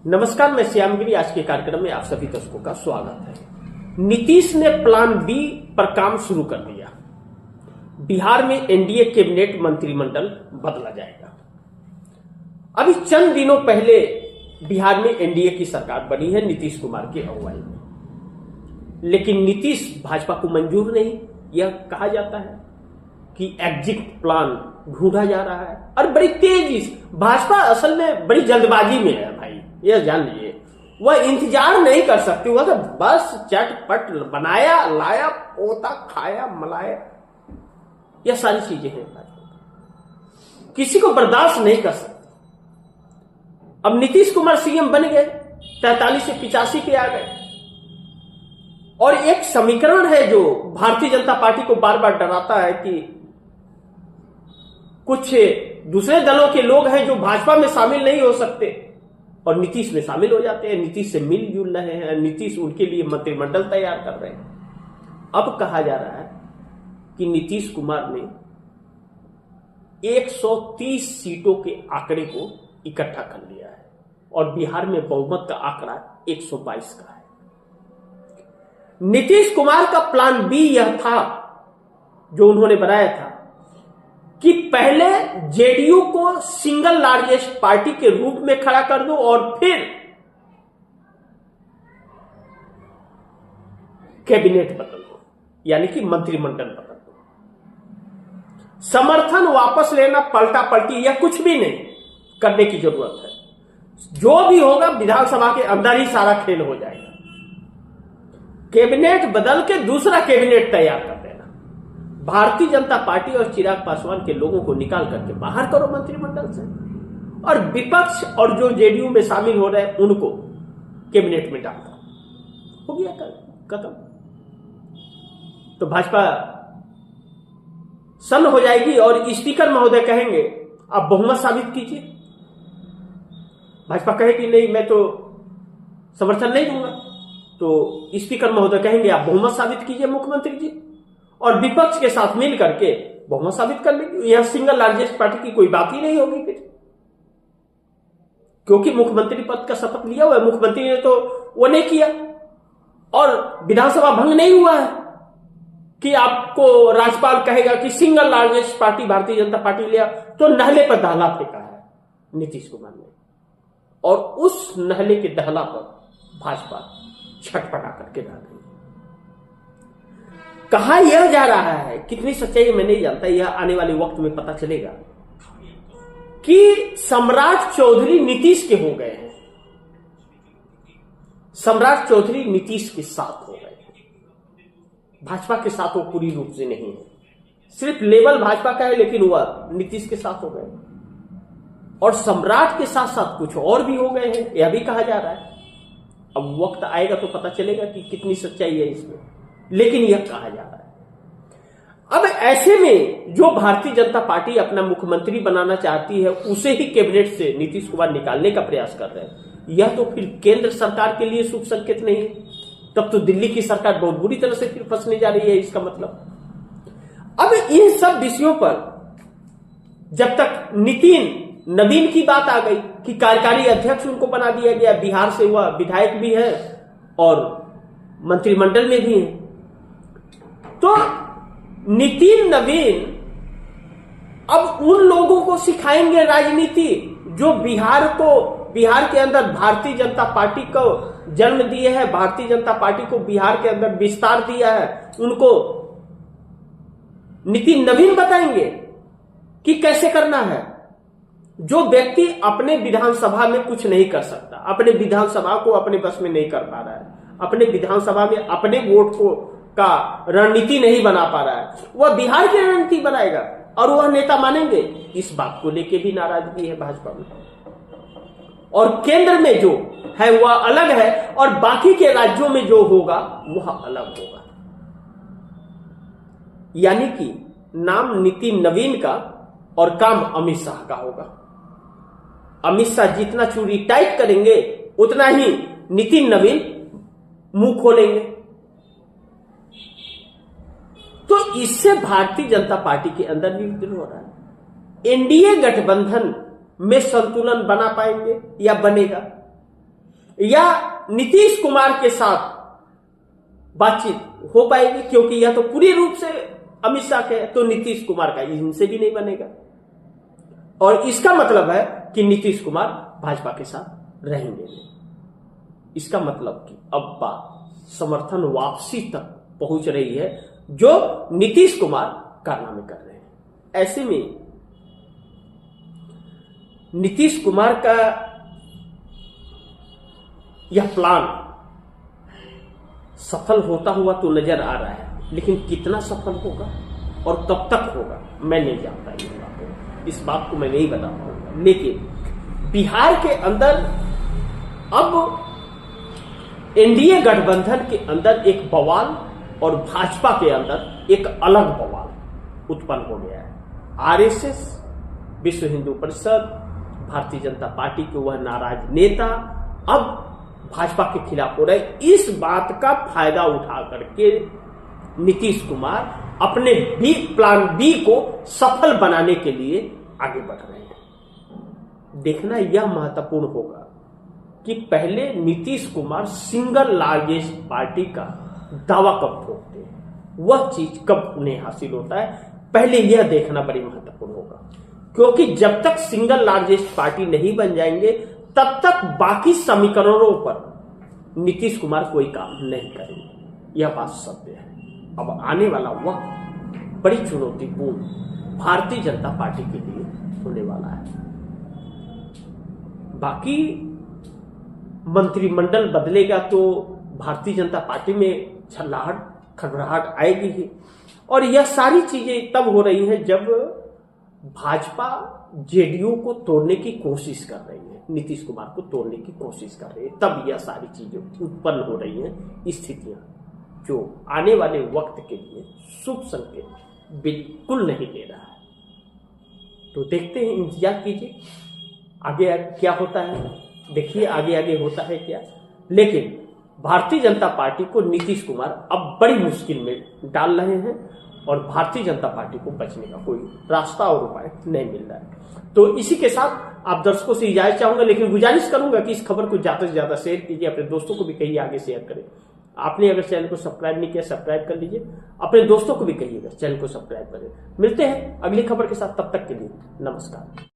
नमस्कार, मैं श्यामगिरी। आज के कार्यक्रम में आप सभी दर्शकों का स्वागत है। नीतीश ने प्लान बी पर काम शुरू कर दिया। बिहार में एनडीए कैबिनेट मंत्रिमंडल बदला जाएगा। अभी चंद दिनों पहले बिहार में एनडीए की सरकार बनी है नीतीश कुमार की अगुवाई में, लेकिन नीतीश भाजपा को मंजूर नहीं। यह कहा जाता है कि एग्जिट प्लान ढूंढा जा रहा है और बड़ी तेजी से। भाजपा असल में बड़ी जल्दबाजी में है भाई, यह जान लीजिए। वह इंतजार नहीं कर सकती, वह तो बस चटपट बनाया, लाया, पोता, खाया, मलाया, यह सारी चीजें हैं। भाजपा किसी को बर्दाश्त नहीं कर सकती। अब नीतीश कुमार सीएम बन गए, 43 से 85 के आ गए, और एक समीकरण है जो भारतीय जनता पार्टी को बार बार डराता है कि कुछ दूसरे दलों के लोग हैं जो भाजपा में शामिल नहीं हो सकते और नीतीश में शामिल हो जाते हैं, नीतीश से मिलजुल रहे हैं, नीतीश उनके लिए मंत्रिमंडल तैयार कर रहे हैं। अब कहा जा रहा है कि नीतीश कुमार ने 130 सीटों के आंकड़े को इकट्ठा कर लिया है और बिहार में बहुमत का आंकड़ा 122 का है। नीतीश कुमार का प्लान बी यह था जो उन्होंने बनाया था कि पहले जेडीयू को सिंगल लार्जेस्ट पार्टी के रूप में खड़ा कर दो और फिर कैबिनेट बदल दो, यानी कि मंत्रिमंडल बदल दो। समर्थन वापस लेना, पलटा पलटी, यह कुछ भी नहीं करने की जरूरत है। जो भी होगा विधानसभा के अंदर ही सारा खेल हो जाएगा। कैबिनेट बदल के दूसरा कैबिनेट तैयार कर देना। भारतीय जनता पार्टी और चिराग पासवान के लोगों को निकाल करके बाहर करो मंत्रिमंडल से, और विपक्ष और जो जेडीयू में शामिल हो रहे हैं उनको कैबिनेट में डाल दो। हो गया खत्म। तो भाजपा सन्न हो जाएगी और स्पीकर महोदय कहेंगे आप बहुमत साबित कीजिए। भाजपा कहेगी नहीं, मैं तो समर्थन नहीं दूंगा, तो स्पीकर महोदय कहेंगे आप बहुमत साबित कीजिए मुख्यमंत्री जी, और विपक्ष के साथ मिल करके बहुमत साबित कर लेंगे। यह सिंगल लार्जेस्ट पार्टी की कोई बात ही नहीं होगी फिर, क्योंकि मुख्यमंत्री पद का शपथ लिया हुआ है। मुख्यमंत्री ने तो वो नहीं किया और विधानसभा भंग नहीं हुआ है कि आपको राज्यपाल कहेगा कि single largest party Bharatiya Janata party लिया, तो नहले पर दहला फेंका है नीतीश कुमार ने, और उस नहले के दहला पर भाजपा छटपटा करके रह गई। कहां यह जा रहा है, कितनी सच्चाई मैं नहीं जानता, यह आने वाले वक्त में पता चलेगा कि सम्राट चौधरी नीतीश के हो गए हैं। सम्राट चौधरी नीतीश के साथ हो गए हैं, भाजपा के साथ वो पूरी रूप से नहीं है। सिर्फ लेवल भाजपा का है, लेकिन वह नीतीश के साथ हो गए, और सम्राट के साथ साथ कुछ और भी हो गए हैं, यह भी कहा जा रहा है। अब वक्त आएगा तो पता चलेगा कि कितनी सच्चाई है इसमें, लेकिन यह कहा जा रहा है। अब ऐसे में जो भारतीय जनता पार्टी अपना मुख्यमंत्री बनाना चाहती है, उसे ही कैबिनेट से नीतीश कुमार निकालने का प्रयास कर रहे हैं। यह तो फिर केंद्र सरकार के लिए शुभ संकेत नहीं है। तब तो दिल्ली की सरकार बहुत बुरी तरह से फिर फंसने जा रही है, इसका मतलब। अब इन सब विषयों पर जब तक नितिन नवीन की बात आ गई कि कार्यकारी अध्यक्ष उनको बना दिया गया, बिहार से वह विधायक भी है और मंत्रिमंडल में भी है, तो नितिन नवीन अब उन लोगों को सिखाएंगे राजनीति जो बिहार के अंदर भारतीय जनता पार्टी को जन्म दिए है, भारतीय जनता पार्टी को बिहार के अंदर विस्तार दिया है। उनको नितिन नवीन बताएंगे कि कैसे करना है। जो व्यक्ति अपने विधानसभा में कुछ नहीं कर सकता, अपने विधानसभा को अपने बस में नहीं कर पा रहा है, अपने विधानसभा में अपने वोट को का रणनीति नहीं बना पा रहा है, वह बिहार की रणनीति बनाएगा और वह नेता मानेंगे। इस बात को लेके भी नाराजगी है भाजपा में, और केंद्र में जो है वह अलग है और बाकी के राज्यों में जो होगा वह अलग होगा। यानी कि नाम नितिन नवीन का और काम अमित शाह का होगा। अमित शाह जितना चूड़ी टाइट करेंगे उतना ही नितिन नवीन मुंह खोलेंगे। तो इससे भारतीय जनता पार्टी के अंदर निर्णय हो रहा है, एनडीए गठबंधन में संतुलन बना पाएंगे या बनेगा, या नीतीश कुमार के साथ बातचीत हो पाएगी, क्योंकि यह तो पूरी रूप से अमित शाह के, तो नीतीश कुमार का इनसे भी नहीं बनेगा। और इसका मतलब है कि नीतीश कुमार भाजपा के साथ रहेंगे नहीं। इसका मतलब कि अब बात समर्थन वापसी तक पहुंच रही है, जो नीतीश कुमार कारनामे कर रहे हैं। ऐसे में नीतीश कुमार का यह प्लान सफल होता हुआ तो नजर आ रहा है, लेकिन कितना सफल होगा और कब तक होगा मैं नहीं जानता। इस बात को मैं नहीं बता पाऊंगा। लेकिन बिहार के अंदर अब एनडीए गठबंधन के अंदर एक बवाल और भाजपा के अंदर एक अलग बवाल उत्पन्न हो गया है। आरएसएस, विश्व हिंदू परिषद, भारतीय जनता पार्टी के वह नाराज नेता अब भाजपा के खिलाफ हो रहे। इस बात का फायदा उठा करके नीतीश कुमार अपने प्लान बी को सफल बनाने के लिए आगे बढ़ रहे हैं। देखना यह महत्वपूर्ण होगा कि पहले Nitish Kumar single largest party का दावा कब ठोकते हैं, वह चीज कब उन्हें हासिल होता है, पहले यह देखना बड़ी महत्वपूर्ण होगा। क्योंकि जब तक सिंगल लार्जेस्ट पार्टी नहीं बन जाएंगे, तब तक बाकी समीकरणों पर नीतीश कुमार कोई काम नहीं करेंगे। यह बात सत्य है। अब आने वाला वक्त बड़ी चुनौतीपूर्ण भारतीय जनता पार्टी के लिए होने वाला है। बाकी मंत्रिमंडल बदलेगा तो भारतीय जनता पार्टी में छल्लाहट खड़बड़ाहट आएगी ही। और यह सारी चीजें तब हो रही हैं जब भाजपा जेडीयू को तोड़ने की कोशिश कर रही है, नीतीश कुमार को तोड़ने की कोशिश कर रही है, तब यह सारी चीजें उत्पन्न हो रही हैं स्थितियां, जो आने वाले वक्त के लिए शुभ संकेत बिल्कुल नहीं दे रहा है। तो देखते हैं, इंतजार कीजिए आगे क्या होता है। देखिए आगे आगे होता है क्या। लेकिन भारतीय जनता पार्टी को नीतीश कुमार अब बड़ी मुश्किल में डाल रहे हैं और भारतीय जनता पार्टी को बचने का कोई रास्ता और उपाय नहीं मिल रहा है। तो इसी के साथ आप दर्शकों से इजाजत चाहूंगा, लेकिन गुजारिश करूंगा कि इस खबर को ज्यादा से ज्यादा शेयर कीजिए, अपने दोस्तों को भी कहिए आगे शेयर करें। आपने अगर चैनल को सब्सक्राइब नहीं किया, सब्सक्राइब कर लीजिए, अपने दोस्तों को भी कहिएगा चैनल को सब्सक्राइब करें। मिलते हैं अगली खबर के साथ, तब तक के लिए नमस्कार।